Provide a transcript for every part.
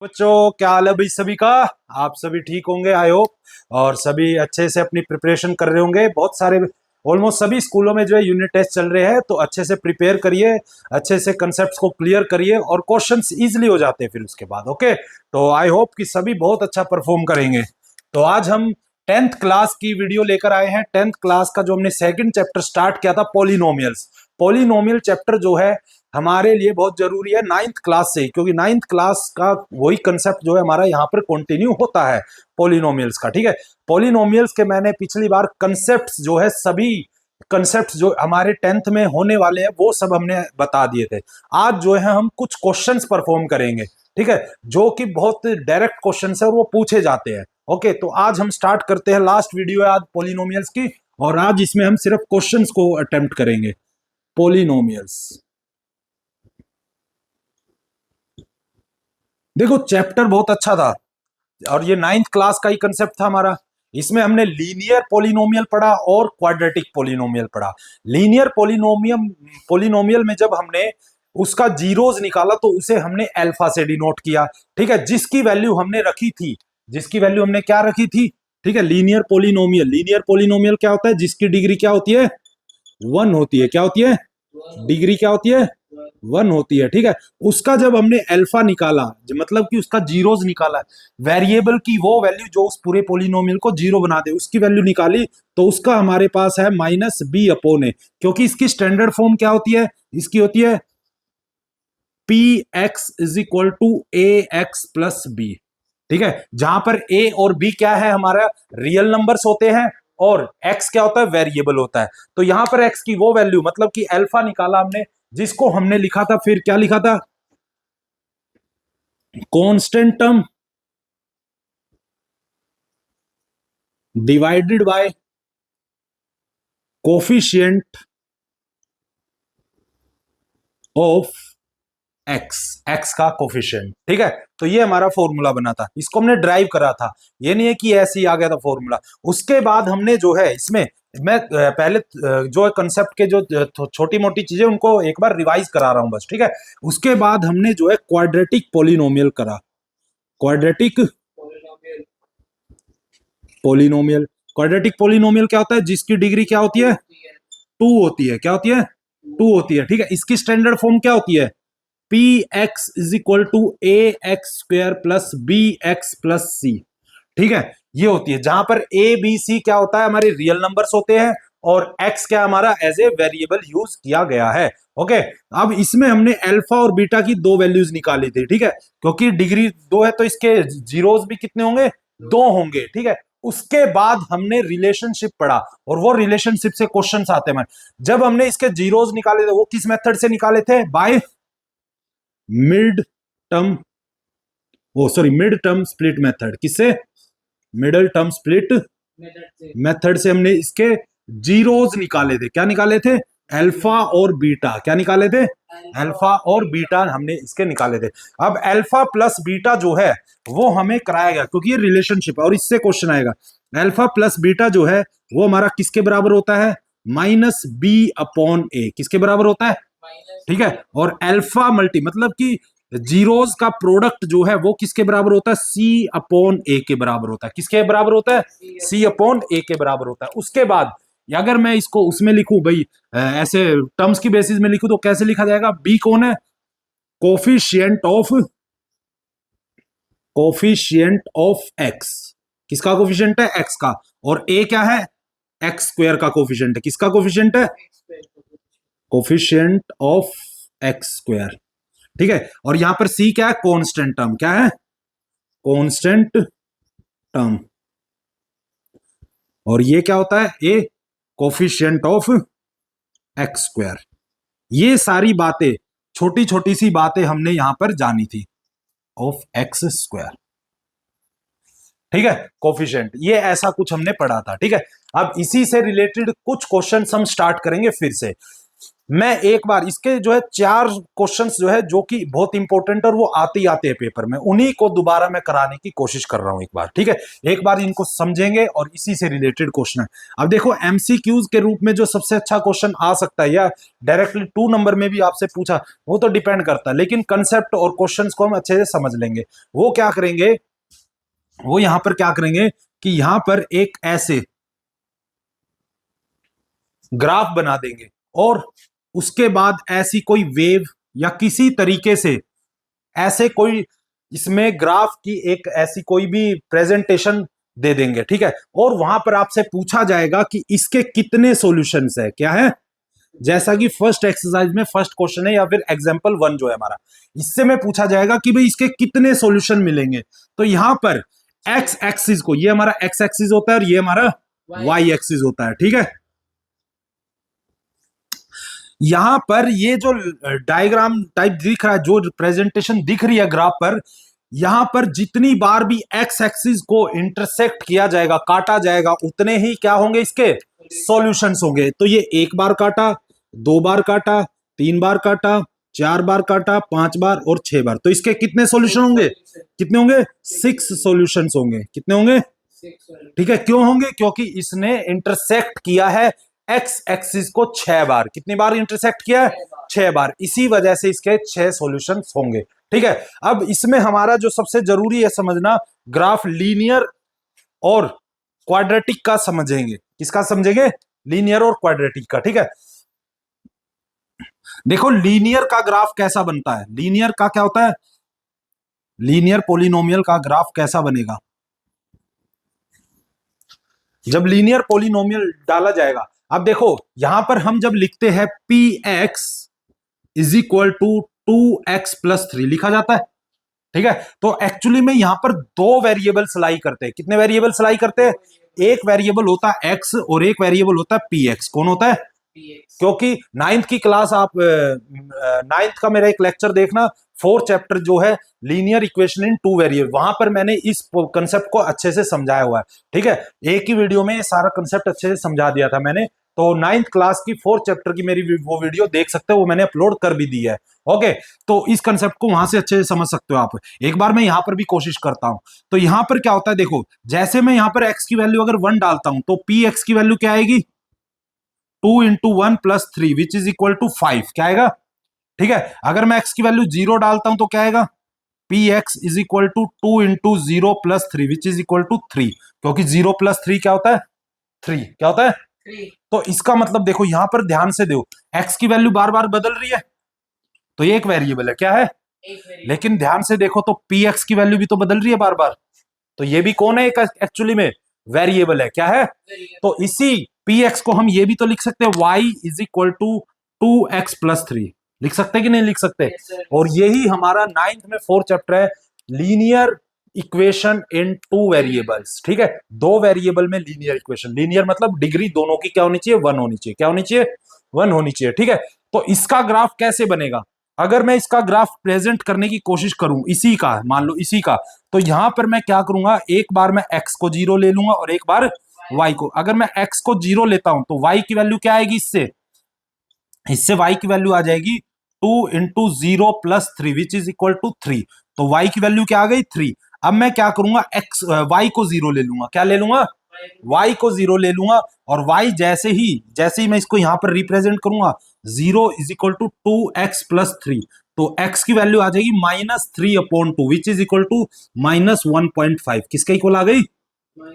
बच्चों, क्या हाल है भाई सभी का। आप सभी ठीक होंगे आई होप। और सभी अच्छे से अपनी प्रिपरेशन कर रहे होंगे। बहुत सारे ऑलमोस्ट सभी स्कूलों में जो है यूनिट टेस्ट चल रहे हैं, तो अच्छे से प्रिपेयर करिए, अच्छे से कंसेप्ट्स को क्लियर करिए और क्वेश्चंस इजीली हो जाते हैं फिर उसके बाद। ओके, तो आई होप कि सभी बहुत अच्छा परफॉर्म करेंगे। तो आज हम 10th क्लास की वीडियो लेकर आए हैं। 10th क्लास का जो हमने सेकंड चैप्टर स्टार्ट किया था, पॉलिनोमियल्स। पॉलिनोमियल चैप्टर जो है हमारे लिए बहुत जरूरी है 9th क्लास से, क्योंकि 9th क्लास का वही कंसेप्ट जो है हमारा यहाँ पर कंटिन्यू होता है पॉलिनोमियल्स का। ठीक है, पॉलिनोमियल्स के मैंने पिछली बार कंसेप्ट जो है सभी कंसेप्ट जो हमारे 10th में होने वाले हैं वो सब हमने बता दिए थे। आज जो है हम कुछ क्वेश्चंस परफॉर्म करेंगे, ठीक है, जो कि बहुत डायरेक्ट क्वेश्चन है और वो पूछे जाते हैं। ओके, तो आज हम स्टार्ट करते हैं। लास्ट वीडियो है आज पॉलिनोमियल्स की, और आज इसमें हम सिर्फ क्वेश्चंस को अटेम्प्ट करेंगे। पॉलिनोमियल्स, देखो चैप्टर बहुत अच्छा था और ये 9th क्लास का ही कंसेप्ट था हमारा। इसमें हमने लीनियर पोलिनोमियल पढ़ा और क्वाड्रेटिक पोलिनोमियल पढ़ा। लीनियर पोलिनोमियम पोलिनोमियल में जब हमने उसका जीरोस निकाला तो उसे हमने अल्फा से डिनोट किया। ठीक है, जिसकी वैल्यू हमने रखी थी, जिसकी वैल्यू हमने क्या रखी थी, ठीक है, लीनियर पोलिनोमियल। लीनियर पोलिनोमियल क्या होता है, जिसकी डिग्री क्या होती है, 1 होती है। क्या होती है, डिग्री क्या होती है, 1 होती है। ठीक है, उसका जब हमने अल्फा निकाला, मतलब कि उसका जीरोस निकाला, वेरिएबल की वो वैल्यू जो उस पूरे पोलिनोमियल को जीरो बना दे, उसकी वैल्यू निकाली, तो उसका हमारे पास है -b/a, क्योंकि इसकी स्टैंडर्ड फॉर्म क्या होती है, इसकी होती है P x is equal to A x plus B. ठीक है, जहां पर ए और बी क्या है, हमारा रियल नंबर्स होते हैं और एक्स क्या होता है, वेरिएबल होता है। तो यहां पर एक्स की वो वैल्यू, मतलब कि अल्फा निकाला हमने, जिसको हमने लिखा था, फिर क्या लिखा था, constant term divided by coefficient of x, x का कोफिशिएंट। ठीक है, तो ये हमारा फॉर्मूला बना था, इसको हमने ड्राइव करा था। ये नहीं है कि ऐसे ही आ गया था फॉर्मूला। उसके बाद हमने जो है इसमें, मैं पहले जो कंसेप्ट के जो छोटी मोटी चीजें उनको एक बार रिवाइज करा रहा हूं बस। ठीक है, उसके बाद हमने जो है क्वाड्रेटिक पोलिनोमियल करा। क्वाड्रेटिक पोलिनोमियल, क्वाड्रेटिक पोलिनोमियल क्या होता है, जिसकी डिग्री क्या होती है, 2 होती है। क्या होती है, 2 होती है। ठीक है, इसकी स्टैंडर्ड फॉर्म क्या होती है, P x is equal to A x square plus b x plus c. ठीक है, ये होती है, जहां पर ए बी सी क्या होता है, हमारे रियल नंबर्स होते हैं और एक्स क्या हमारा एज ए वेरिएबल यूज किया गया है। ओके, अब इसमें हमने अल्फा और बीटा की 2 वैल्यूज निकाली थी। ठीक है, क्योंकि डिग्री 2 है तो इसके जीरोस भी कितने होंगे, 2 होंगे। ठीक है, उसके बाद हमने रिलेशनशिप पढ़ा और वो रिलेशनशिप से क्वेश्चंस आते हैं। जब हमने इसके जीरोस निकाले थे वो किस मेथड से निकाले थे, बाय मिड टर्म, वो sorry mid term split method. किससे, मिडल टर्म स्प्लिट मेथड से हमने इसके जीरोस निकाले थे। क्या निकाले थे, अल्फा और बीटा। क्या निकाले थे, अल्फा और बीटा हमने इसके निकाले थे। अब अल्फा प्लस बीटा जो है वो हमें कराया गया, क्योंकि ये रिलेशनशिप है और इससे क्वेश्चन आएगा। अल्फा प्लस बीटा जो है वो हमारा किसके बराबर होता है, -b/a। किसके बराबर होता है, ठीक है, और अल्फा मल्टी मतलब कि जीरोस का प्रोडक्ट जो है वो किसके बराबर होता है, C/a के बराबर होता है। किसके बराबर होता है, C/a के बराबर होता है। उसके बाद अगर मैं इसको उसमें लिखूं भाई, ऐसे टर्म्स की बेसिस में लिखूं तो कैसे लिखा जाएगा, बी कौन है, coefficient of, coefficient of x. किसका कोफिशिएंट है, एक्स का। और ए क्या है, एक्स स्क्वायर का कोफिशिएंट है। किसका कोफिशिएंट है, कोफिशिएंट ऑफ एक्स स्क्वायर। ठीक है, और यहां पर सी क्या है, कांस्टेंट टर्म। क्या है, कांस्टेंट टर्म। और ये क्या होता है, ए कोफिशिएंट ऑफ एक्स स्क्वायर। ये सारी बातें, छोटी छोटी सी बातें हमने यहां पर जानी थी, ऑफ एक्स स्क्वायर। ठीक है, कोफिशिएंट, ये ऐसा कुछ हमने पढ़ा था। ठीक है, अब इसी से रिलेटेड कुछ क्वेश्चन हम स्टार्ट करेंगे फिर से। मैं एक बार इसके जो है 4 क्वेश्चंस जो है जो कि बहुत इंपॉर्टेंट और वो आते ही आते हैं पेपर में, उन्हीं को दोबारा मैं कराने की कोशिश कर रहा हूं एक बार, ठीक है। एक बार इनको समझेंगे और इसी से रिलेटेड क्वेश्चन है। अब देखो एमसीक्यूज के रूप में जो सबसे अच्छा क्वेश्चन आ सकता है या डायरेक्टली 2 नंबर में भी आपसे पूछा, वो तो डिपेंड करता है, लेकिन कंसेप्ट और क्वेश्चंस को हम अच्छे से समझ लेंगे। वो क्या करेंगे, वो यहां पर क्या करेंगे कि यहां पर एक ऐसे ग्राफ बना देंगे और उसके बाद ऐसी कोई वेव या किसी तरीके से ऐसे कोई इसमें ग्राफ की एक ऐसी कोई भी प्रेजेंटेशन दे देंगे, ठीक है। और वहां पर आपसे पूछा जाएगा कि इसके कितने सॉल्यूशंस है, क्या है, जैसा कि फर्स्ट एक्सरसाइज में फर्स्ट क्वेश्चन है या फिर एग्जांपल 1 जो है हमारा, इससे में पूछा जाएगा कि भाई इसके कितने सॉल्यूशन मिलेंगे। तो यहां पर एक्स एक्सिस को, ये हमारा एक्स एक्सिस होता है और ये हमारा वाई एक्सिस होता है, ठीक है। यहां पर ये जो डायग्राम टाइप दिख रहा है, जो प्रेजेंटेशन दिख रही है ग्राफ पर, यहां पर जितनी बार भी एक्स एक्सिस को इंटरसेक्ट किया जाएगा, काटा जाएगा, उतने ही क्या होंगे, इसके सॉल्यूशंस होंगे। तो ये 1 बार काटा, 2 बार काटा, 3 बार काटा, 4 बार काटा, 5 बार और 6 बार, तो इसके कितने सॉल्यूशन होंगे, कितने होंगे, 6 सॉल्यूशंस होंगे। कितने होंगे, ठीक है। क्यों होंगे, क्योंकि इसने इंटरसेक्ट किया है एक्स एक्सिस को 6 बार। कितनी बार इंटरसेक्ट किया है, 6 बार। इसी वजह से इसके 6 सॉल्यूशंस होंगे, ठीक है। अब इसमें हमारा जो सबसे जरूरी है समझना, ग्राफ लीनियर और क्वाड्रेटिक का समझेंगे। किसका समझेंगे, लीनियर और क्वाड्रेटिक का, ठीक है। देखो लीनियर का ग्राफ कैसा बनता है, लीनियर का क्या होता है, लीनियर पॉलिनोमियल का ग्राफ कैसा बनेगा, जब लीनियर पॉलिनोमियल डाला जाएगा। अब देखो यहां पर हम जब लिखते हैं P x is equal to 2x+3 लिखा जाता है, ठीक है। तो एक्चुअली में यहां पर 2 वेरिएबल लाई करते हैं। कितने वेरिएबल लाई करते हैं, एक वेरिएबल होता है x और एक वेरिएबल होता है px। कौन होता है, क्योंकि 9th की क्लास आप 9th का मेरा एक लेक्चर देखना, 4th चैप्टर जो है लीनियर इक्वेशन इन 2 वेरिएबल, वहां पर मैंने इस कंसेप्ट को अच्छे से समझाया हुआ है, ठीक है। एक ही वीडियो में सारा कंसेप्ट अच्छे से समझा दिया था मैंने। तो 9th क्लास की 4th चैप्टर की मेरी वो वीडियो देख सकते हो, वो मैंने अपलोड कर भी दी है, ओके। तो इस कंसेप्ट को वहां से अच्छे से समझ सकते हो आप। एक बार मैं यहां पर भी कोशिश करता हूं। तो यहां पर क्या होता है, देखो जैसे मैं यहां पर x की वैल्यू अगर 1 डालता हूं तो पी एक्स की वैल्यू क्या आएगी, 2 × 1 + 3 विच इज इक्वल टू 5, क्या आएगा, ठीक है। अगर मैं x की वैल्यू 0 डालता हूं तो क्या आएगा, P x is equal to 2 × 0 + 3 which is equal to 3, क्योंकि 0 + 3 क्या होता है, 3, क्या होता है 3। तो इसका मतलब देखो यहां पर ध्यान से देखो, x की वैल्यू बार बार बदल रही है, तो ये एक वेरिएबल है, क्या है, लेकिन ध्यान से देखो तो पी एक्स की वैल्यू भी तो बदल रही है बार बार, तो ये भी कौन है, एक एक्चुअली में वेरिएबल है, क्या है। तो इसी पी एक्स को हम ये भी तो लिख सकते हैं, y is equal to 2x+3, लिख सकते हैं कि नहीं लिख सकते। और यही हमारा 9th में 4th चैप्टर है, लीनियर इक्वेशन इन 2 वेरिएबल्स, ठीक है। 2 वेरिएबल में लीनियर इक्वेशन, लीनियर मतलब डिग्री दोनों की क्या होनी चाहिए, 1 होनी चाहिए, क्या होनी चाहिए, 1 होनी चाहिए, ठीक है। तो इसका ग्राफ कैसे बनेगा, अगर मैं इसका ग्राफ प्रेजेंट करने की कोशिश करूं, इसी का मान लो, इसी का, तो यहां पर मैं क्या करूंगा, एक बार मैं x को 0 ले लूंगा और एक बार y को। अगर मैं x को 0 लेता हूं तो y की वैल्यू क्या आएगी, इससे इससे y की वैल्यू आ जाएगी 2 × 0 + 3 विच इज इक्वल टू 3। तो y की वैल्यू क्या आ गई, 3। अब मैं क्या करूंगा, y को 0 ले लूंगा, क्या ले लूंगा, y को 0 ले लूंगा, और y जैसे ही मैं इसको यहां पर रिप्रेजेंट करूंगा, 0 इज इक्वल टू 2x + 3, तो x की वैल्यू आ जाएगी -3/2 विच इज इक्वल टू -1.5। किसके इक्वल आ गई,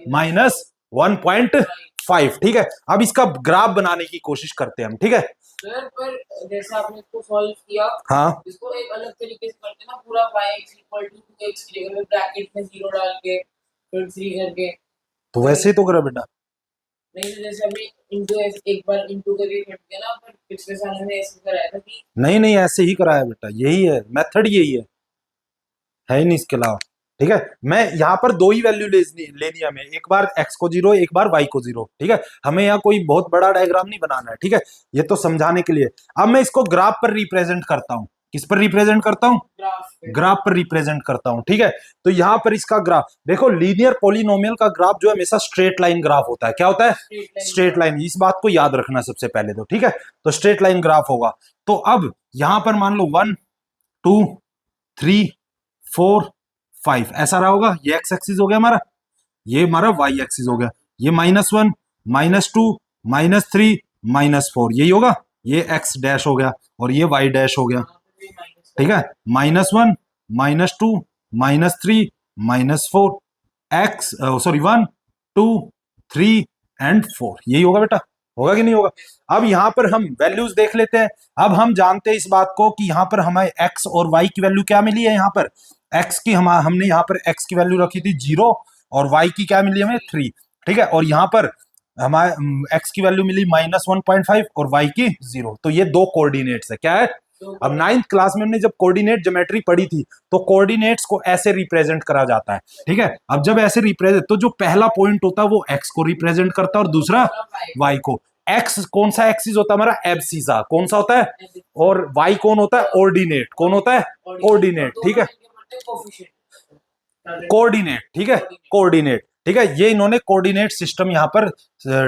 -1.5, ठीक है। अब इसका ग्राफ बनाने की कोशिश करते हैं हम, ठीक है सर। पर जैसे आपने इसको सॉल्व किया, हाँ, इसको एक अलग तरीके से करते ना, पूरा y = 2x की जगह ब्रैकेट में 0 डाल के फिर 3 करके, तो वैसे ही तो करा बेटा, नहीं तो जैसे अभी इंटू, एक बार इंटू करके कट दिया ना, पर पिछले साल में ऐसे कराया था कि नहीं नहीं ऐसे ही कराया बेटा, यही है मेथड, यही है ही नहीं इसके अलावा, ठीक है। मैं यहाँ पर 2 ही वैल्यू लेनी है हमें, एक बार x को 0, एक बार y को 0, ठीक है। हमें यहाँ कोई बहुत बड़ा डायग्राम नहीं बनाना है, ठीक है, ये तो समझाने के लिए। अब मैं इसको ग्राफ पर रिप्रेजेंट करता हूँ, किस पर रिप्रेजेंट करता हूं? ग्राफ पे। ग्राफ पर रिप्रेजेंट करता हूं, ठीक है। तो यहां पर इसका ग्राफ देखो, लीनियर पॉलिनोमियल का ग्राफ जो है हमेशा स्ट्रेट लाइन ग्राफ होता है। क्या होता है? Straight line. इस बात को याद रखना सबसे पहले तो, ठीक है। तो स्ट्रेट लाइन ग्राफ होगा। तो अब यहां पर मान लो 1 2 3 4 5 ऐसा रहा होगा। ये एक्स एक्सिस हो गया हमारा, ये हमारा वाई एक्सिस हो गया। ये -1 -2 -3 -4 यही होगा। ये एक्स डैश हो गया और ये वाई डैश हो गया, ठीक है। -1 -2 -3 -4 एक्स सॉरी 1 2 3 एंड 4 यही होगा बेटा। होगा कि नहीं होगा? अब यहां पर हम वैल्यूज देख लेते हैं। अब हम जानते हैं इस बात को कि यहां पर हमें एक्स और वाई की वैल्यू क्या मिली है। यहां पर एक्स की हमने यहां पर एक्स की वैल्यू रखी थी 0 और वाई की क्या मिली हमें 3, ठीक है। और यहां पर हमारे एक्स की वैल्यू मिली -1.5 और वाई की 0। तो ये दो कोऑर्डिनेट्स है। क्या है? अब 9th क्लास में हमने जब कोऑर्डिनेट ज्योमेट्री पढ़ी थी तो कोऑर्डिनेट्स को ऐसे रिप्रेजेंट करा जाता है, ठीक है। अब जब ऐसे रिप्रेजेंट, तो जो पहला पॉइंट होता है वो एक्स को रिप्रेजेंट करता है और दूसरा वाई को। एक्स कौन सा एक्सिस होता है हमारा? एब्सिसा। कौन सा होता है? और वाई कौन होता है? ऑर्डिनेट। कौन होता है? ऑर्डिनेट, ठीक है। कोऑर्डिनेट, ठीक है। कोऑर्डिनेट, ठीक है। ये इन्होंने कोऑर्डिनेट सिस्टम यहाँ पर,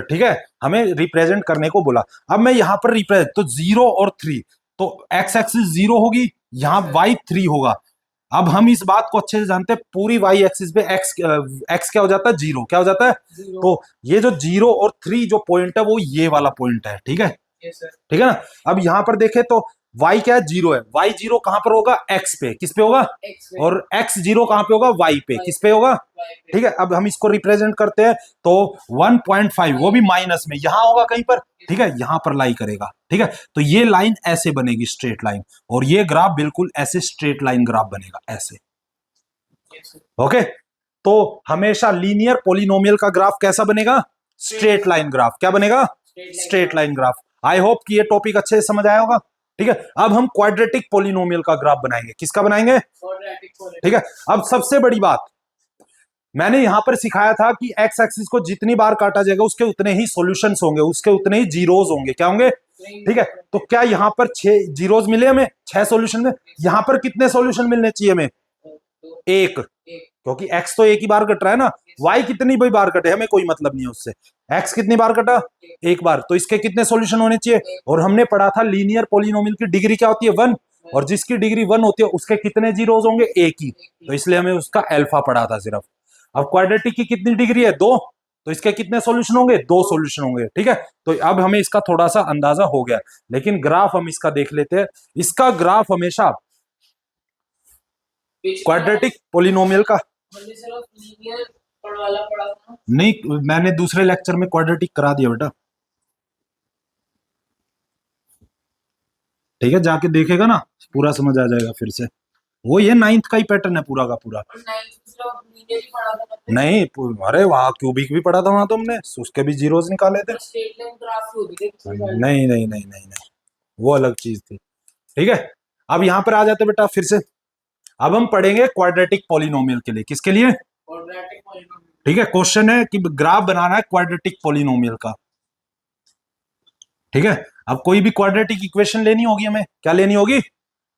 ठीक है, हमें रिप्रेजेंट करने को बोला। अब मैं यहाँ पर रिप्रेजेंट, तो 0 और 3, तो एक्स एक्सिस 0 होगी, यहाँ वाई 3 होगा। अब हम इस बात को अच्छे से जानते हैं, पूरी वाई एक्सिस पे एक्स क्या हो जाता है? 0। क्या हो जाता है? तो ये जो 0 और 3 जो पॉइंट है वो ये वाला पॉइंट है, ठीक है। ठीक है ना। अब यहां पर देखे तो y क्या है? 0 है। y 0 कहां पर होगा? x पे। किस पे होगा? और x 0 कहां पे होगा? y पे। किस पे होगा? ठीक है। अब हम इसको रिप्रेजेंट करते हैं तो 1.5 वो भी माइनस में यहां होगा कहीं पर, ठीक है, यहां पर लाई करेगा, ठीक है। तो ये लाइन ऐसे बनेगी, स्ट्रेट लाइन, और ये ग्राफ बिल्कुल ऐसे स्ट्रेट लाइन ग्राफ बनेगा, ऐसे। ओके। तो हमेशा लीनियर पॉलिनोमियल का ग्राफ कैसा बनेगा? Straight line graph. क्या बनेगा? Straight line graph. I hope कि ये टॉपिक अच्छे से समझ आया होगा, ठीक है। अब हम क्वाड्रेटिक पॉलिनोमियल का ग्राफ बनाएंगे। किसका बनाएंगे? ठीक है। अब सबसे बड़ी बात, मैंने यहां पर सिखाया था कि एक्स एक्सिस को जितनी बार काटा जाएगा उसके उतने ही सॉल्यूशंस होंगे, उसके उतने ही जीरोज होंगे। क्या होंगे? ठीक है। तो क्या यहां पर 6 जीरोज मिले हमें? 6 सॉल्यूशन में। यहां पर कितने सॉल्यूशन मिलने चाहिए हमें? एक, क्योंकि x तो एक ही बार कट रहा है ना। y कितनी भी बार कटे हमें कोई मतलब नहीं है उससे। x कितनी बार कटा? एक बार। तो इसके कितने सॉल्यूशन होने चाहिए? और हमने पढ़ा था लीनियर पॉलिनोमियल की डिग्री क्या होती है? 1, और जिसकी डिग्री 1 होती है उसके कितने जीरोज होंगे? एक ही। तो इसलिए हमें उसका अल्फा पढ़ा था सिर्फ। अब क्वाड्रेटिक की कितनी डिग्री है? 2, तो इसके कितने सॉल्यूशन होंगे? 2 सॉल्यूशन होंगे, ठीक है। तो अब हमें इसका थोड़ा सा अंदाजा हो गया, लेकिन ग्राफ हम इसका देख लेते हैं। इसका ग्राफ हमेशा क्वाड्रेटिक पॉलिनोमियल का नहीं, मैंने दूसरे लेक्चर में क्वाड्रेटिक करा दिया बेटा, ठीक है। जाके देखेगा ना, पूरा समझ आ जाएगा फिर से। वो ये 9th का ही पैटर्न है पूरा का पूरा। नहीं, अरे वहां क्यूबिक भी पढ़ा था वहां तो हमने, उसके भी जीरोस निकाले थे। नहीं नहीं नहीं नहीं नहीं, वो अलग चीज थी, ठीक है। अब यहां पर आ जाते बेटा फिर से। अब हम पढ़ेंगे क्वाड्रेटिक पॉलिनोमियल के लिए। किसके लिए? ठीक है। क्वेश्चन है कि ग्राफ बनाना है क्वाड्रेटिक पॉलिनोमियल का, ठीक है। अब कोई भी क्वाड्रेटिक इक्वेशन लेनी होगी हमें। क्या लेनी होगी?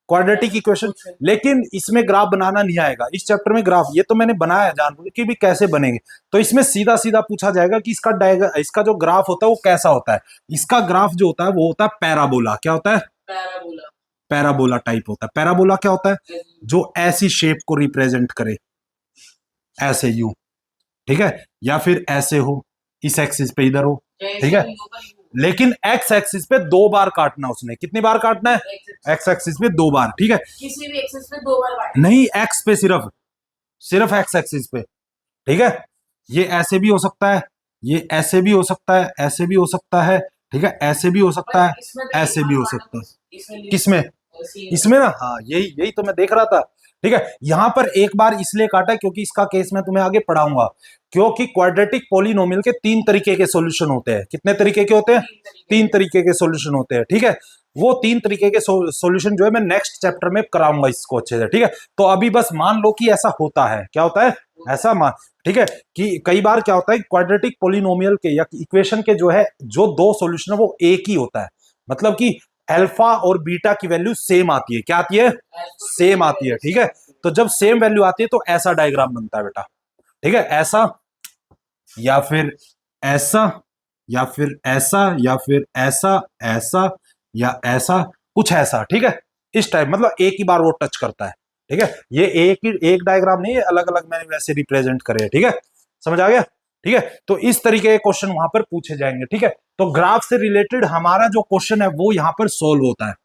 Quadratic equation. लेकिन इसमें ग्राफ बनाना नहीं आएगा इस चैप्टर में। ग्राफ ये तो मैंने बनाया जानबूझ के भी कैसे बनेंगे। तो इसमें सीधा सीधा पूछा जाएगा कि इसका जो ग्राफ होता है वो कैसा होता है। इसका ग्राफ जो होता है वो होता है पैराबोला। क्या होता है? पैराबोला टाइप होता है। पैराबोला क्या होता है? जो ऐसी शेप को रिप्रेजेंट करे, ऐसे यू, ठीक है, या फिर ऐसे हो, इस एक्सिस पे इधर हो, ठीक है। लेकिन एक्स एक्सिस पे 2 बार काटना उसने। कितनी बार काटना है? एक्स एक्सिस पे 2 बार, ठीक है। किसी भी एक्सिस पे 2 बार काटना नहीं, एक्स पे सिर्फ एक्स एक्सिस पे, ठीक है। ये ऐसे भी हो सकता है, ये ऐसे भी हो सकता है, ऐसे भी हो सकता है, ठीक है, ऐसे भी हो सकता है, ऐसे भी हो सकता है। किसमें? इसमें ना, हाँ, यही तो मैं देख रहा था, ठीक है। यहां पर एक बार इसलिए काटा क्योंकि इसका केस मैं तुम्हें आगे पढ़ाऊंगा। क्योंकि क्वाड्रेटिक पॉलिनोमियल के 3 तरीके के सॉल्यूशन होते हैं। कितने तरीके के होते हैं? 3 तरीके के सॉल्यूशन होते हैं, ठीक है। वो 3 तरीके के सॉल्यूशन जो है मैं नेक्स्ट चैप्टर में कराऊंगा इसको अच्छे से, ठीक है। तो अभी बस मान लो कि ऐसा होता है। क्या होता है? ऐसा मान, ठीक है, कि कई बार क्या होता है क्वाड्रेटिक पॉलिनोमियल के या इक्वेशन के जो 2 सॉल्यूशन है वो एक ही होता है। मतलब कि अल्फा और बीटा की वैल्यू सेम आती है। क्या आती है? सेम आती है। ठीक है, तो जब सेम वैल्यू आती है तो ऐसा डायग्राम बनता है बेटा। ठीक है, ऐसा या फिर ऐसा या फिर ऐसा या फिर ऐसा, ऐसा या ऐसा, कुछ ऐसा। ठीक है, इस टाइप, मतलब एक ही बार वो टच करता है। ठीक है, ये एक डायग्राम नहीं है, अलग अलग मैंने वैसे रिप्रेजेंट करे हैं। ठीक है, समझ आ गया? ठीक है, तो इस तरीके के क्वेश्चन वहां पर पूछे जाएंगे। ठीक है, तो ग्राफ से रिलेटेड हमारा जो क्वेश्चन है वो यहां पर सोल्व होता है।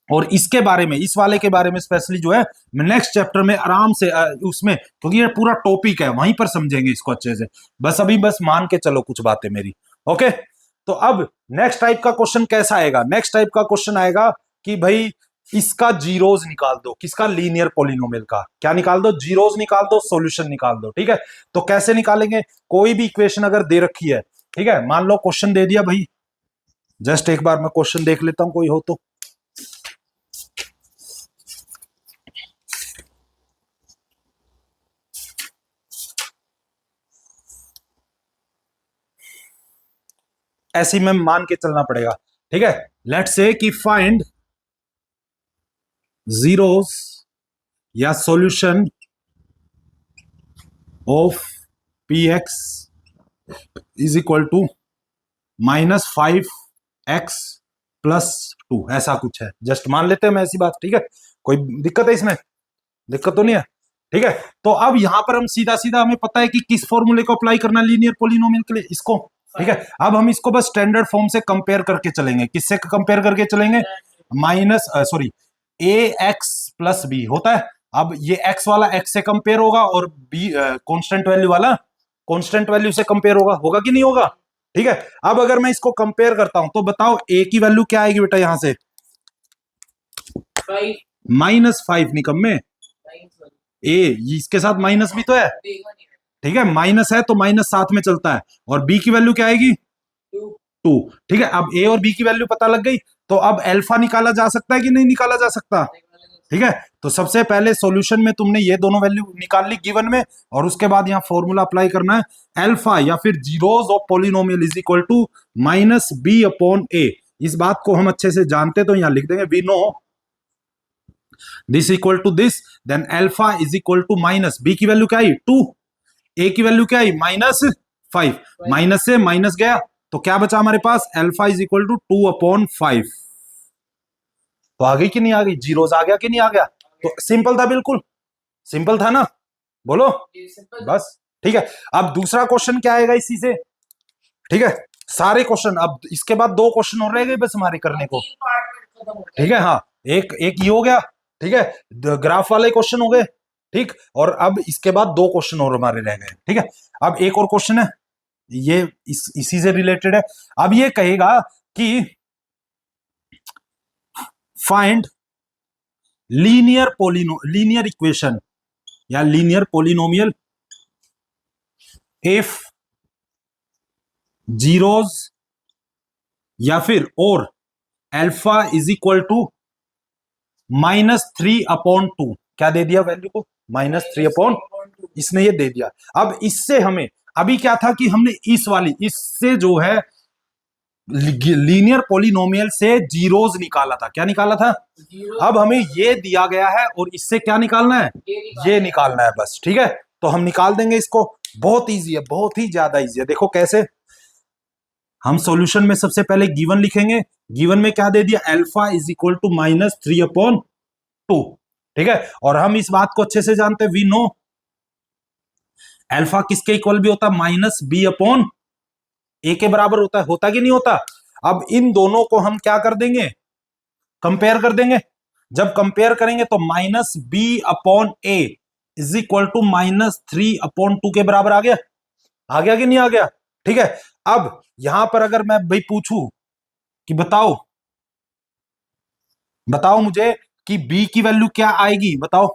और इसके बारे में, इस वाले के बारे में स्पेशली जो है नेक्स्ट चैप्टर में आराम से उसमें, क्योंकि ये पूरा टॉपिक है, वहीं पर समझेंगे इसको अच्छे से। बस अभी बस मान के चलो कुछ बातें मेरी। ओके, तो अब नेक्स्ट टाइप का क्वेश्चन कैसा आएगा? नेक्स्ट टाइप का क्वेश्चन आएगा कि भाई इसका जीरोज निकाल दो। किसका? लीनियर पॉलिनोमियल का। क्या निकाल दो? जीरोज निकाल दो, सॉल्यूशन निकाल दो। ठीक है, तो कैसे निकालेंगे? कोई भी इक्वेशन अगर दे रखी है, ठीक है, मान लो क्वेश्चन दे दिया भाई, जस्ट एक बार मैं क्वेश्चन देख लेता हूं कोई हो तो। ऐसी में मान के चलना पड़ेगा। ठीक है, लेट्स से कि फाइंड जीरोस या solution of P x is equal to -5x+2, ऐसा कुछ है। जस्ट मान लेते हैं मैं ऐसी बात। ठीक है, कोई दिक्कत है इसमें? दिक्कत तो नहीं है? ठीक है, तो अब यहां पर हम सीधा सीधा, हमें पता है कि किस फॉर्मूले को अप्लाई करना है लीनियर पॉलिनोमियल के लिए, इसको। ठीक है, अब हम इसको बस स्टैंडर्ड फॉर्म से कंपेयर करके चलेंगे। किससे कंपेयर करके चलेंगे? ए एक्स प्लस बी होता है। अब ये x वाला x से कंपेयर होगा और b कांस्टेंट वैल्यू वाला कांस्टेंट वैल्यू से कंपेयर होगा। होगा कि नहीं होगा? ठीक है, अब अगर मैं इसको कंपेयर करता हूं तो बताओ a की वैल्यू क्या आएगी बेटा? यहां से -5 निकम्मे। ए इसके साथ माइनस भी तो है। ठीक है, माइनस है तो माइनस साथ में चलता है। और बी की वैल्यू क्या आएगी? 2। ठीक है, अब ए और बी की वैल्यू पता लग गई, तो अब अल्फा निकाला जा सकता है कि नहीं निकाला जा सकता? ठीक है, तो सबसे पहले सॉल्यूशन में तुमने ये दोनों वैल्यू निकाल ली गिवन में, और उसके बाद यहाँ फॉर्मूला अप्लाई करना है। अल्फा या फिर zeros of polynomial is equal to -b/a। इस बात को हम अच्छे से जानते, तो यहाँ लिख देंगे we know this equal to this, then alpha is equal to minus, B की वैल्यू क्या आई? 2, ए की वैल्यू क्या आई? -5, माइनस से माइनस गया तो क्या बचा हमारे पास? Alpha is equal to 2/5। तो आ गई कि नहीं आ गई? जीरोस आ गया कि नहीं आ गया? तो सिंपल था, बिल्कुल सिंपल था ना? बोलो बस। ठीक है, अब दूसरा क्वेश्चन क्या आएगा इसी से? ठीक है, सारे क्वेश्चन, अब इसके बाद 2 क्वेश्चन और रह गए बस हमारे करने को। ठीक है, हाँ, एक एक ये हो गया। ठीक है, ग्राफ वाले क्वेश्चन हो गए। ठीक, और अब इसके बाद 2 क्वेश्चन और हमारे रह गए। ठीक है, अब एक और क्वेश्चन है, ये इसी से रिलेटेड है। अब ये कहेगा कि फाइंड लीनियर इक्वेशन या लीनियर पॉलिनोमियल इफ जीरोस या फिर और अल्फा इज इक्वल टू -3/2। क्या दे दिया वैल्यू को? -3/2। इसने ये दे दिया। अब इससे हमें, अभी क्या था कि हमने इससे जो है लीनियर पॉलिनोमियल से जीरोस निकाला था। क्या निकाला था? अब हमें ये दिया गया है और इससे क्या निकालना है? ये निकालना है बस। ठीक है, तो हम निकाल देंगे इसको। बहुत इजी है, बहुत ही ज्यादा इजी है। देखो कैसे, हम सॉल्यूशन में सबसे पहले गिवन लिखेंगे। गिवन में क्या दे दिया? Alpha is equal to -3/2। ठीक है, और हम इस बात को अच्छे से जानते हैं, वी नो अल्फा किसके इक्वल भी होता है? -b/a के बराबर होता कि नहीं होता? अब इन दोनों को हम क्या कर देंगे? कंपेयर कर देंगे। जब कंपेयर करेंगे तो -b/a इज इक्वल टू -3/2 के बराबर आ गया। आ गया कि नहीं आ गया? ठीक है, अब यहां पर अगर मैं भाई पूछूं कि बताओ मुझे कि b की वैल्यू क्या आएगी? बताओ।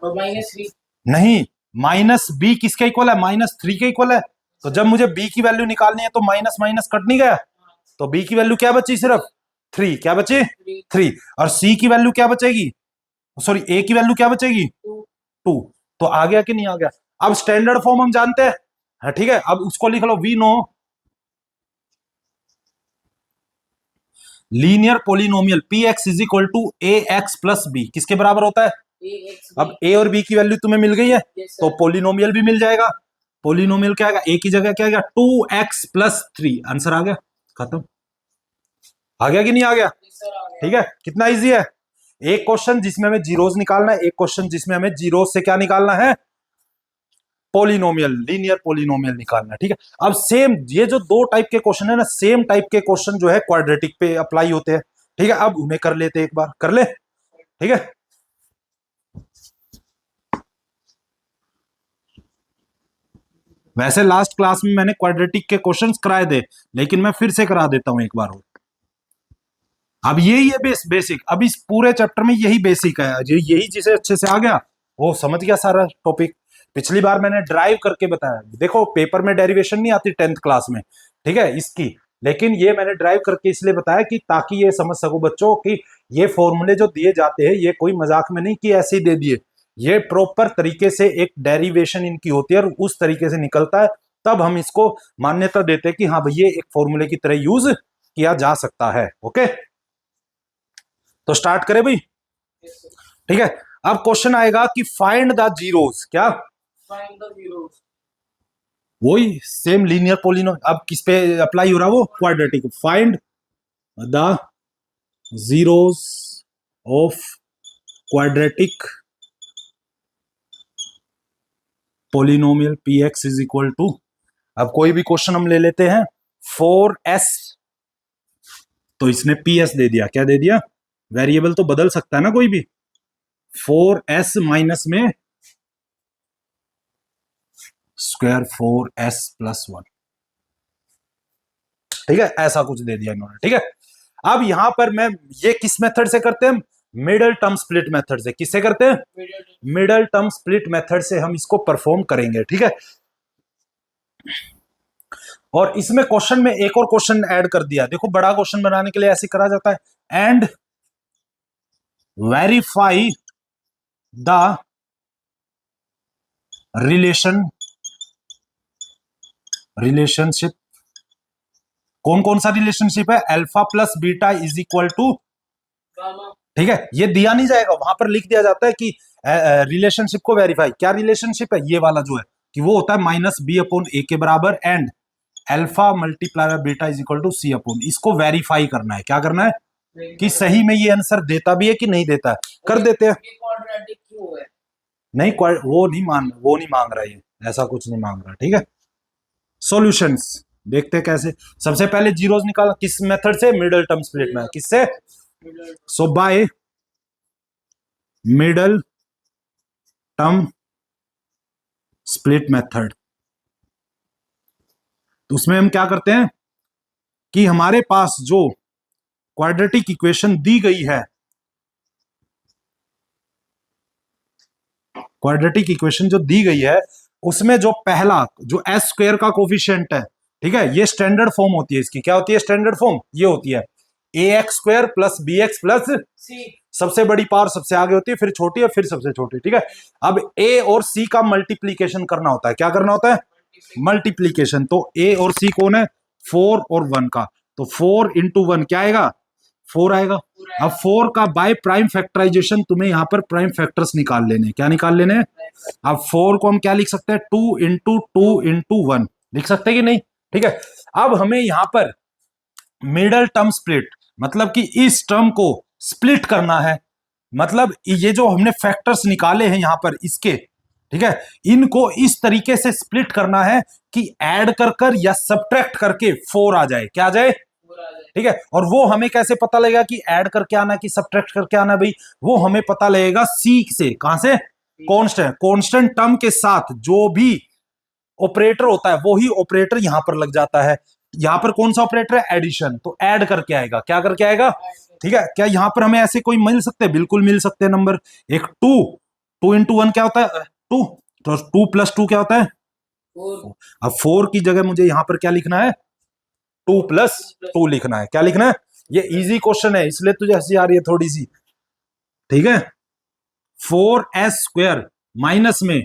-3। नहीं, -b किसके इक्वल है? -3 के इक्वल है। तो जब मुझे b की वैल्यू निकालनी है तो माइनस माइनस कट नहीं गया, तो b की वैल्यू क्या बची? सिर्फ 3। क्या बची? 3। और c की वैल्यू क्या बचेगी? सॉरी, a की वैल्यू क्या बचेगी? 2। तो आ गया कि नहीं आ गया? अब स्टैंडर्ड फॉर्म हम जानते हैं। हाँ, ठीक है, अब उसको लिख लो, we know linear polynomial P x is equal to A x plus b किसके बराबर होता है? अब ए और बी की वैल्यू तुम्हें मिल गई है, तो पोलिनोमियल भी मिल जाएगा। पोलिनोमियल क्या आएगा? ए की जगह क्या आएगा? 2x+3। आंसर आ गया, खत्म। आ गया कि नहीं आ गया? ठीक है, कितना इजी है। एक क्वेश्चन जिसमें हमें जीरोस निकालना है, एक क्वेश्चन जिसमें हमें जीरोस से क्या निकालना है? पोलिनोमियल, लीनियर पोलिनोमियल निकालना है। ठीक है, अब सेम ये जो दो टाइप के क्वेश्चन है ना, सेम टाइप के क्वेश्चन जो है क्वाड्रेटिक पे अप्लाई होते हैं। ठीक है, अब उन्हें कर लेते हैं, एक बार कर ले। ठीक है, वैसे लास्ट क्लास में मैंने क्वाड्रेटिक के क्वेश्चंस कराए थे, लेकिन मैं फिर से करा देता हूं एक बार और। अब यही है बेसिक, अब इस पूरे चैप्टर में यही बेसिक है, यही जिसे अच्छे से आ गया वो समझ गया सारा टॉपिक। पिछली बार मैंने ड्राइव करके बताया, देखो पेपर में डेरिवेशन नहीं आती 10th क्लास में, ठीक है इसकी, लेकिन ये मैंने ड्राइव करके इसलिए बताया कि ताकि ये समझ सको बच्चों कि ये फॉर्मूले जो दिए जाते हैं ये कोई मजाक में नहीं कि ऐसे ही दे दिए, ये प्रॉपर तरीके से एक डेरिवेशन इनकी होती है और उस तरीके से निकलता है, तब हम इसको मान्यता देते हैं कि हाँ भाई ये एक फॉर्मूले की तरह यूज किया जा सकता है। ओके, तो स्टार्ट करें भाई। ठीक है, अब क्वेश्चन आएगा कि फाइंड द जीरोस। क्या? Find the zeros. वही सेम लीनियर पोलिनो, अब किस पे अप्लाई हो रहा है वो? Quadratic. Find the zeros of quadratic polynomial P x is equal to, अब कोई भी क्वेश्चन हम ले लेते हैं 4s, तो इसने ps दे दिया। क्या दे दिया? वेरिएबल तो बदल सकता है ना कोई भी। 4s माइनस में स्क्वायर 4s+1। ठीक है, ऐसा कुछ दे दिया इन्होंने। ठीक है, अब यहां पर मैं ये किस मेथड से करते हैं? मिडल टर्म स्प्लिट मेथड से। किससे करते हैं? मिडल टर्म स्प्लिट मेथड से हम इसको परफॉर्म करेंगे। ठीक है, और इसमें क्वेश्चन में एक और क्वेश्चन ऐड कर दिया। देखो बड़ा क्वेश्चन बनाने के लिए ऐसे करा जाता है, एंड वेरीफाई द रिलेशनशिप। कौन कौन सा रिलेशनशिप है? Alpha plus beta is equal to, ठीक है, ये दिया नहीं जाएगा, वहां पर लिख दिया जाता है कि रिलेशनशिप को वेरीफाई। क्या रिलेशनशिप है? ये वाला जो है कि वो होता है -b/a के बराबर, and alpha multiply beta is equal to c/, इसको वेरीफाई करना है। क्या करना है? कि सही में ये आंसर देता भी है कि नहीं देता है। कर देते हैं। नहीं, वो नहीं मांग रहा, ये ऐसा कुछ नहीं मांग रहा। ठीक है, सॉल्यूशंस देखते हैं कैसे। सबसे पहले जीरोस निकाला किस मेथड से? मिडल टर्म स्प्लिट में। किससे? So by middle term split method. तो उसमें हम क्या करते हैं कि हमारे पास जो क्वाड्रेटिक इक्वेशन दी गई है, क्वाड्रेटिक इक्वेशन जो दी गई है उसमें जो पहला जो एस स्क्वायर का कोफिशिएंट है, ठीक है, ये स्टैंडर्ड फॉर्म होती है इसकी। क्या होती है स्टैंडर्ड फॉर्म? ये होती है ax² + bx + c। सबसे बड़ी पावर सबसे आगे होती है, फिर छोटी है, फिर सबसे छोटी। ठीक है, अब a और c का मल्टीप्लीकेशन करना होता है। क्या करना होता है? मल्टीप्लीकेशन। तो a और c कौन है? 4 और 1 का, तो 4 × 1 क्या आएगा? 4 आएगा। अब 4 का बाय प्राइम फैक्टराइजेशन तुम्हें यहां पर प्राइम फैक्टर्स निकाल लेने। क्या निकाल लेने? अब 4 को हम क्या लिख सकते हैं? 2 × 2 × 1 लिख सकते हैं कि नहीं? ठीक है, अब हमें यहां पर मिडल टर्म स्प्लिट, मतलब कि इस टर्म को स्प्लिट करना है, मतलब ये जो हमने फैक्टर्स निकाले हैं यहां पर इसके, ठीक है, इनको इस तरीके से स्प्लिट करना है कि ऐड कर या सब्ट्रैक्ट करके 4 आ जाए। क्या आ जाए? ठीक है, और वो हमें कैसे पता लगेगा कि ऐड करके आना कि सब्ट्रैक्ट करके आना भाई? वो हमें पता लगेगा सी से। कहां से? कांस्टेंट टर्म के साथ जो भी ऑपरेटर होता है वो ही ऑपरेटर यहां पर लग जाता है। यहां पर कौन सा ऑपरेटर है? एडिशन। तो ऐड करके आएगा। क्या करके आएगा? ठीक है, क्या यहां पर हमें ऐसे कोई मिल सकते हैं? बिल्कुल मिल सकते हैं नंबर। एक 2 × 1 क्या होता है? 2, तो 2 + 2 क्या होता है? 4। अब 4 की जगह मुझे यहां पर क्या लिखना है? 2 + 2 लिखना है। क्या लिखना है? ये इजी क्वेश्चन है इसलिए तुझे हंसी आ रही है थोड़ी सी। ठीक है, 4s² माइनस में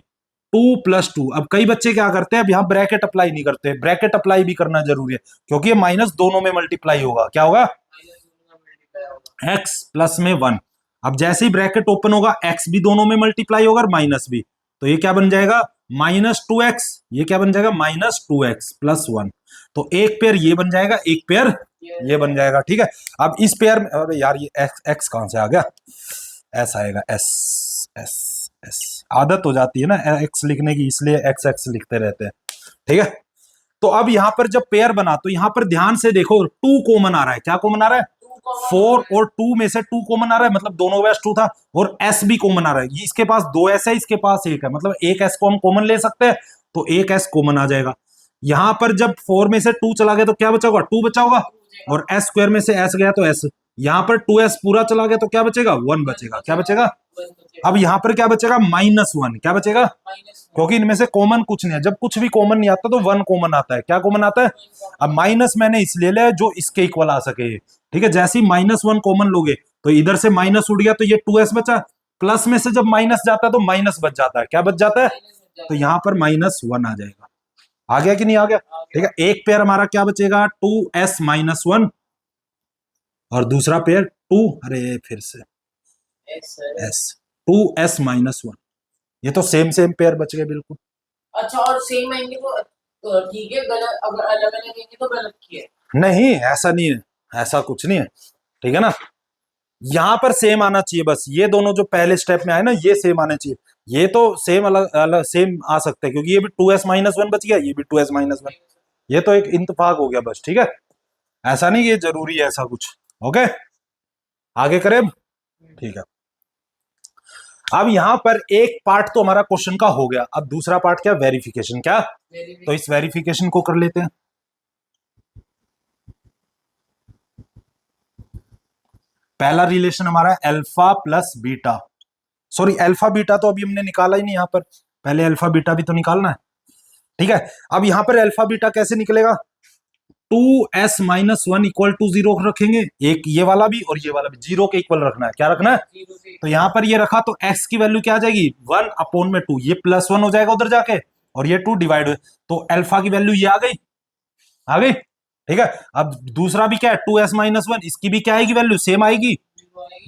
2 + 2। अब कई बच्चे क्या करते हैं, अब यहां ब्रैकेट अप्लाई नहीं करते। ब्रैकेट अप्लाई भी करना जरूरी है क्योंकि ये माइनस दोनों में मल्टीप्लाई होगा। क्या होगा? x प्लस में 1। अब जैसे ही ब्रैकेट ओपन होगा x भी दोनों में मल्टीप्लाई होगा और माइनस भी, तो ये क्या बन जाएगा -2x, ये क्या बन जाएगा -2x प्लस 1। तो एक पेयर ये बन जाएगा, एक पेयर ये बन जाएगा, ठीक है। अब इस पेयर में, अरे यार ये x कहां से आ गया, s आएगा, s आदत हो जाती है ना x लिखने की, इसलिए x लिखते रहते हैं, ठीक है। तो अब यहां पर जब पेयर बना तो यहां पर ध्यान से देखो 2 कॉमन आ रहा है, क्या कॉमन आ रहा है 4, और 2 में से 2 कॉमन आ रहा है, मतलब दोनों वैस 2 था, और s भी कॉमन आ रहा है, इसके पास 2 s है, इसके पास 1 है, मतलब एक s को हम कॉमन ले सकते हैं, तो एक s कॉमन आ जाएगा। यहां पर जब 4 में से 2 चला गया तो क्या बचा होगा 2 बचा होगा, और s स्क्वायर में से s गया तो s, यहां पर 2s पूरा चला गया तो क्या बचेगा 1 बचेगा, क्या बचेगा। अब यहां पर क्या बचेगा -1, क्या बचेगा, क्योंकि इनमें से कॉमन कुछ नहीं है, जब कुछ भी कॉमन नहीं आता तो 1 कॉमन आता है, क्या कॉमन आता है। अब माइनस मैंने इसलिए लिया जो इसके इक्वल आ सके, ठीक है। जैसे ही -1 कॉमन लोगे तो इधर से माइनस उड़ गया तो ये 2s बचा, प्लस में से जब माइनस जाता है तो माइनस बच जाता है, क्या बच जाता है, तो यहां पर -1 आ जाएगा। आ गया कि नहीं आ गया, ठीक है। एक पेयर हमारा क्या बचेगा 2s - 1, और दूसरा पेयर 2, अरे फिर से s 2s - 1, ये तो सेम पेयर बच गए बिल्कुल। अच्छा, और सेम आएंगे तो ठीक है, गलत अगर अलग अलग आएंगे तो गलत की है। नहीं ऐसा नहीं है, ऐसा कुछ नहीं है, ठीक है ना। यहां पर सेम आना चाहिए, बस ये दोनों जो पहले स्टेप में आए ना ये सेम आने चाहिए, ये तो सेम अलग अलग सेम आ सकते हैं, क्योंकि ये भी 2s - 1 बच गया, ये भी 2s - 1, ये तो एक इंतफाक हो गया बस, ठीक है। ऐसा नहीं ये जरूरी है ऐसा कुछ, ओके। आगे करें अब? ठीक है। अब यहां पर एक पार्ट तो हमारा क्वेश्चन का हो गया, अब दूसरा पार्ट क्या, वेरिफिकेशन, क्या, तो इस वेरिफिकेशन को कर लेते हैं। पहला रिलेशन हमारा है alpha plus beta, sorry alpha beta तो अभी हमने निकाला ही नहीं, यहां पर पहले अल्फा बीटा भी तो निकालना है, ठीक है। अब यहां पर अल्फा बीटा कैसे निकलेगा, 2s - 1 = 0 रखेंगे, एक ये वाला भी और ये वाला भी 0 के इक्वल रखना है, क्या रखना है, तो यहां पर ये रखा तो x की वैल्यू क्या आ जाएगी 1/2, ये +1 हो जाएगा उधर जाके, और ये 2 डिवाइड, तो अल्फा की वैल्यू ये आ गई, आ गई, ठीक है। अब दूसरा भी क्या है 2s - 1, इसकी भी क्या आएगी वैल्यू सेम आएगी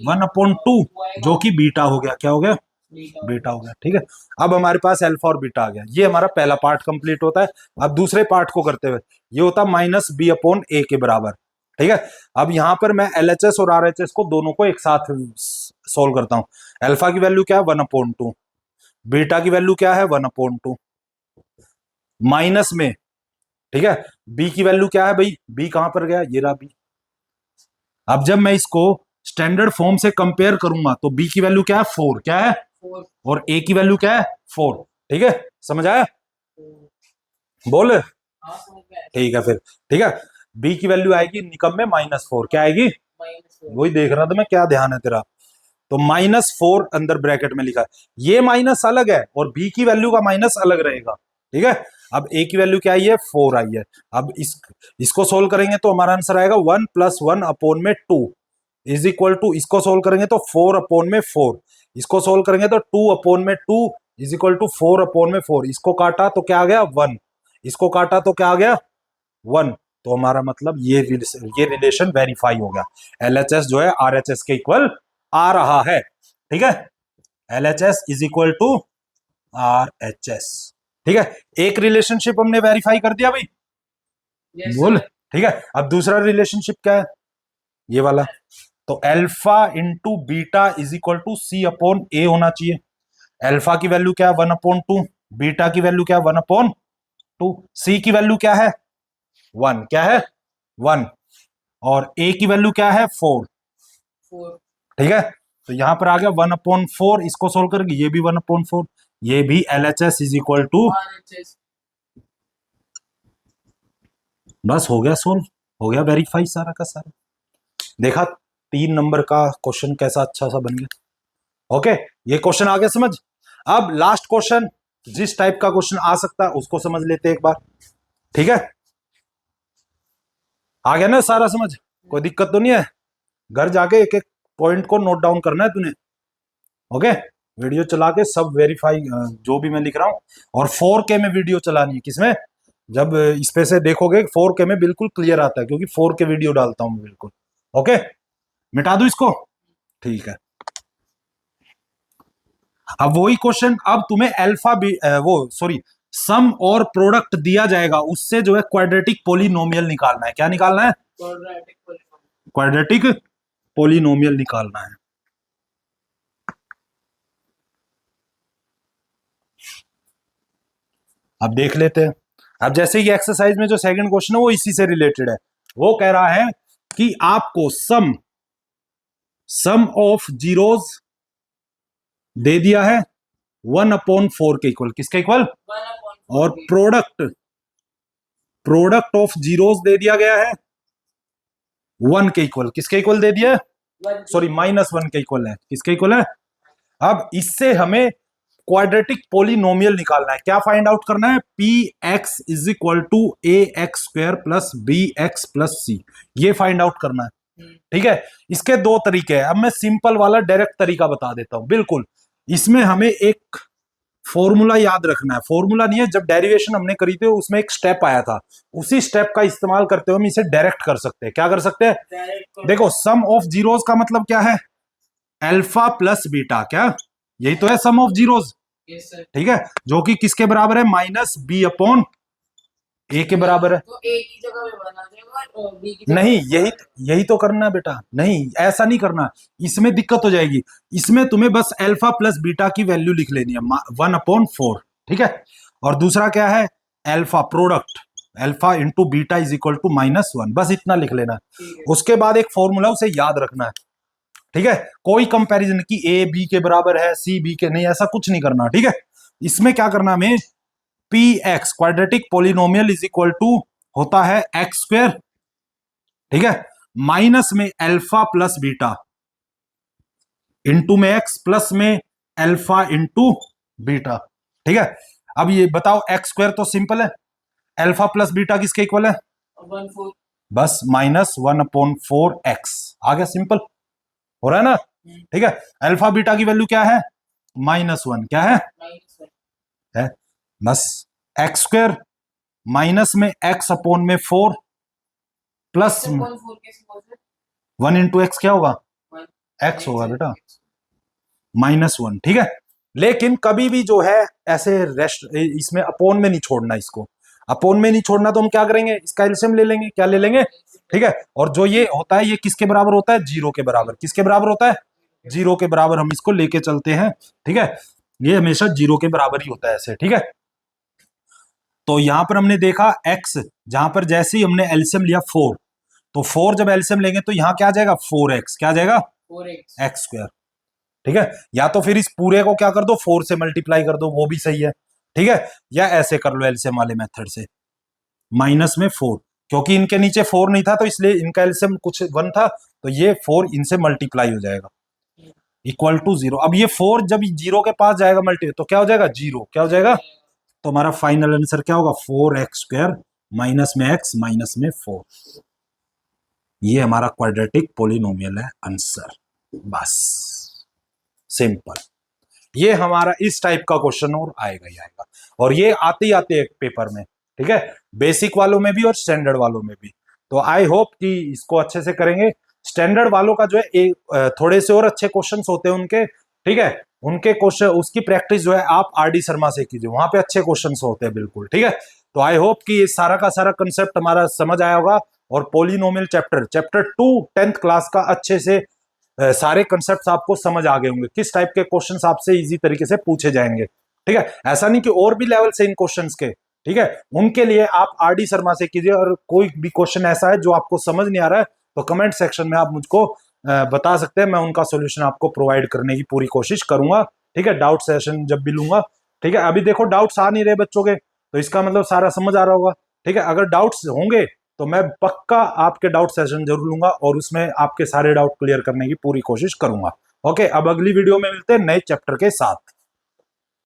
1/2, जो कि बीटा हो गया, क्या हो गया बीटा हो गया, ठीक है। अब हमारे पास अल्फा और बीटा आ गया, ये हमारा पहला पार्ट कंप्लीट होता है। अब दूसरे पार्ट को करते हुए ये होता है -b/a के बराबर, ठीक है। अब यहां पर मैं LHS और RHS को दोनों को एक साथ सोल्व करता हूं। अल्फा की वैल्यू क्या है 1/2, बीटा की वैल्यू क्या है 1/2, माइनस में, ठीक है, बी की वैल्यू क्या है भाई, बी कहां पर गया, ये रहा बी। अब जब मैं इसको स्टैंडर्ड फॉर्म से कंपेयर करूंगा तो बी की वैल्यू क्या है 4, क्या है 4, और ए की वैल्यू क्या है 4, ठीक है, समझ आया, बोल, हाँ समझ में आया, ठीक है फिर, ठीक है। बी की वैल्यू आएगी निकम में -4, क्या आएगी, -4, वही देख रहा था मैं, क्या ध्यान है तेरा, तो -4 अंदर ब्रैकेट में लिखा है, ये माइनस अलग है और बी की वैल्यू का माइनस अलग रहेगा, ठीक है। अब ए की वैल्यू क्या आई है 4 आई है। अब इसको सोल्व करेंगे तो हमारा आंसर आएगा 1 + 1/2 = इसको सोल्व करेंगे तो 4/4, इसको सोल्व करेंगे तो 2/2 = 4/4, इसको काटा तो क्या आ गया 1, इसको काटा तो क्या आ गया 1, तो हमारा मतलब ये रिलेशन वेरीफाई हो गया, LHS जो है RHS के इक्वल आ रहा है, ठीक है। LHS = RHS, ठीक है। एक रिलेशनशिप हमने वेरीफाई कर दिया भाई, बोल, ठीक है। अब दूसरा रिलेशनशिप क्या है, ये वाला, तो अल्फा इंटू बीटा = C/A होना चाहिए। अल्फा की वैल्यू क्या है 1/2, बीटा की वैल्यू क्या है 1/2, सी की वैल्यू क्या है 1, क्या है 1, और ए की वैल्यू क्या है 4, 4, ठीक है। तो यहां पर आ गया 1/4, इसको सोल्व करेंगे ये भी 1/4, ये भी LHS = RHS, बस हो गया सोल्व, हो गया वेरीफाई सारा का सारा। देखा 3 नंबर का क्वेश्चन कैसा अच्छा सा बन गया, ओके। ये क्वेश्चन आ गया समझ। अब लास्ट क्वेश्चन, जिस टाइप का क्वेश्चन आ सकता है उसको समझ लेते हैं एक बार, ठीक है। आ गया ना सारा समझ, कोई दिक्कत तो नहीं है, घर जाके एक एक पॉइंट को नोट डाउन करना है तूने, ओके। वीडियो चला के सब वेरीफाई जो भी मैं लिख रहा हूं, और 4K में वीडियो चलानी है, किसमें, जब इस पे से देखोगे 4K में बिल्कुल क्लियर आता है, क्योंकि 4K वीडियो डालता हूं मैं बिल्कुल, ओके। मिटा दूं इसको, ठीक है। अब वही क्वेश्चन, अब तुम्हें अल्फा बी सम और प्रोडक्ट दिया जाएगा, उससे जो है क्वाड्रेटिक पोलिनोमियल निकालना है। क्या निकालना है? क्वाड्रेटिक पोलिनोमियल निकालना है। अब देख लेते हैं। अब जैसे ये एक्सरसाइज में जो सेकंड क्वेश्चन है वो इसी से रिलेटेड है। वो कह रहा है कि आपको सम ऑफ जीरोज दे दिया है 1/4 के इक्वल। किसके इक्वल? और प्रोडक्ट ऑफ जीरोज दे दिया गया है 1 के इक्वल। किसके इक्वल दे दिया है? सॉरी, -1 के इक्वल है। किसके इक्वल है? अब इससे हमें क्वाड्रेटिक पोलिनोमियल निकालना है। क्या फाइंड आउट करना है? P x is equal to A x square plus b x plus c, ये फाइंड आउट करना है। ठीक है, इसके दो तरीके हैं। अब मैं सिंपल वाला डायरेक्ट तरीका बता देता हूं। बिल्कुल, इसमें हमें एक फॉर्मूला याद रखना है। फॉर्मूला नहीं है, जब डेरिवेशन हमने करी थी उसमें एक स्टेप आया था, उसी स्टेप का इस्तेमाल करते हुए हम इसे डायरेक्ट कर सकते हैं। क्या कर सकते हैं? देखो, सम ऑफ जीरोज का मतलब क्या है? Alpha plus beta. क्या यही तो है सम ऑफ जीरोज? ठीक है, जो कि किसके बराबर है? -b/a के बराबर है। तो ए की जगह पे बना देगा और बी की नहीं, यही तो करना है बेटा। नहीं, ऐसा नहीं करना, इसमें दिक्कत हो जाएगी। इसमें तुम्हें बस अल्फा प्लस बीटा की वैल्यू लिख लेनी है 1/4। ठीक है, और दूसरा क्या है? Alpha product, alpha into beta is equal to -1, बस इतना लिख लेना है। उसके बाद एक फॉर्मूला उसे याद रखना है। ठीक है, कोई कंपैरिजन की ए बी के बराबर है, सी बी के नहीं, ऐसा कुछ नहीं करना। ठीक है, इसमें क्या करना हमें? P X quadratic polynomial is equal to होता है एक्स स्क्वायर, ठीक है, माइनस में अल्फा प्लस बीटा, इंटू में एक्स, प्लस में अल्फा इंटू बीटा। ठीक है, अब ये बताओ, एक्स स्क्वायर तो सिंपल है, अल्फा प्लस बीटा किसके इक्वल है? 1/4। बस -1/4 एक्स। आ गया, सिंपल हो रहा है ना? ठीक है, अल्फा बीटा की वैल्यू क्या है? -1। क्या है? है बस एक्स स्क्वायर माइनस में एक्स अपॉन में 4 प्लस 1 इंटू एक्स क्या होगा? एक्स होगा बेटा, -1। ठीक है, लेकिन कभी भी जो है ऐसे रेस्ट इसमें अपोन में नहीं छोड़ना। इसको अपोन में नहीं छोड़ना तो हम क्या करेंगे? इसका एलसीएम ले लेंगे। क्या ले लेंगे? ठीक है, और जो ये होता है ये किसके बराबर होता है? 0 के बराबर। किसके बराबर होता है? 0 के बराबर हम इसको लेके चलते हैं। ठीक है, ये हमेशा 0 के बराबर ही होता है ऐसे। ठीक है, तो यहां पर हमने देखा x, जहां पर जैसे ही हमने एलसीएम लिया 4, तो 4 जब एलसीएम लेंगे तो यहां क्या आ जाएगा? 4x। क्या आ जाएगा? 4x square. ठीक है, या तो फिर इस पूरे को क्या कर दो? 4 से मल्टीप्लाई कर दो, वो भी सही है। ठीक है, या ऐसे कर लो एलसीएम वाले मेथड से, माइनस में 4, क्योंकि इनके नीचे 4 नहीं था तो इसलिए इनका एलसीएम कुछ 1 था, तो ये 4 इनसे मल्टीप्लाई हो जाएगा इक्वल टू 0। अब ये 4 जब 0 के पास जाएगा मल्टी, तो क्या हो जाएगा? 0। क्या हो जाएगा? तो हमारा फाइनल आंसर क्या होगा? 4x स्क्वायर माइनस में x माइनस में 4। ये हमारा क्वाड्रेटिक पोलिनोमियल है आंसर। बस सिंपल। ये हमारा इस टाइप का क्वेश्चन और आएगा ही आएगा, और ये आते ही आते एक पेपर में। ठीक है, बेसिक वालों में भी और स्टैंडर्ड वालों में भी। तो आई होप कि इसको अच्छे से करेंगे। स्टैंडर्ड वालों का जो है थोड़े से और अच्छे क्वेश्चंस होते हैं उनके। ठीक है, उनके क्वेश्चन, उसकी प्रैक्टिस जो है आप आरडी शर्मा से कीजिए, वहां पे अच्छे क्वेश्चंस होते हैं बिल्कुल। ठीक है, तो आई होप कि ये सारा का सारा कंसेप्ट हमारा समझ आया होगा, और पोलिनोमियल चैप्टर 2 10th क्लास का अच्छे से सारे कंसेप्ट्स आपको समझ आ गए होंगे, किस टाइप के क्वेश्चंस आपसे इजी तरीके से पूछे जाएंगे। ठीक है, ऐसा नहीं कि और भी लेवल से इन क्वेश्चंस के। ठीक है, उनके लिए आप आरडी शर्मा से कीजिए, और कोई भी क्वेश्चन ऐसा है जो आपको समझ नहीं आ रहा है तो कमेंट सेक्शन में आप मुझको बता सकते हैं, मैं उनका सॉल्यूशन आपको प्रोवाइड करने की पूरी कोशिश करूंगा। ठीक है, डाउट सेशन जब भी लूंगा। ठीक है, अभी देखो डाउट्स आ नहीं रहे बच्चों के, तो इसका मतलब सारा समझ आ रहा होगा। ठीक है, अगर डाउट्स होंगे तो मैं पक्का आपके डाउट सेशन जरूर लूंगा, और उसमें आपके सारे डाउट क्लियर करने की पूरी कोशिश करूंगा। ओके, अब अगली वीडियो में मिलते हैं नए चैप्टर के साथ।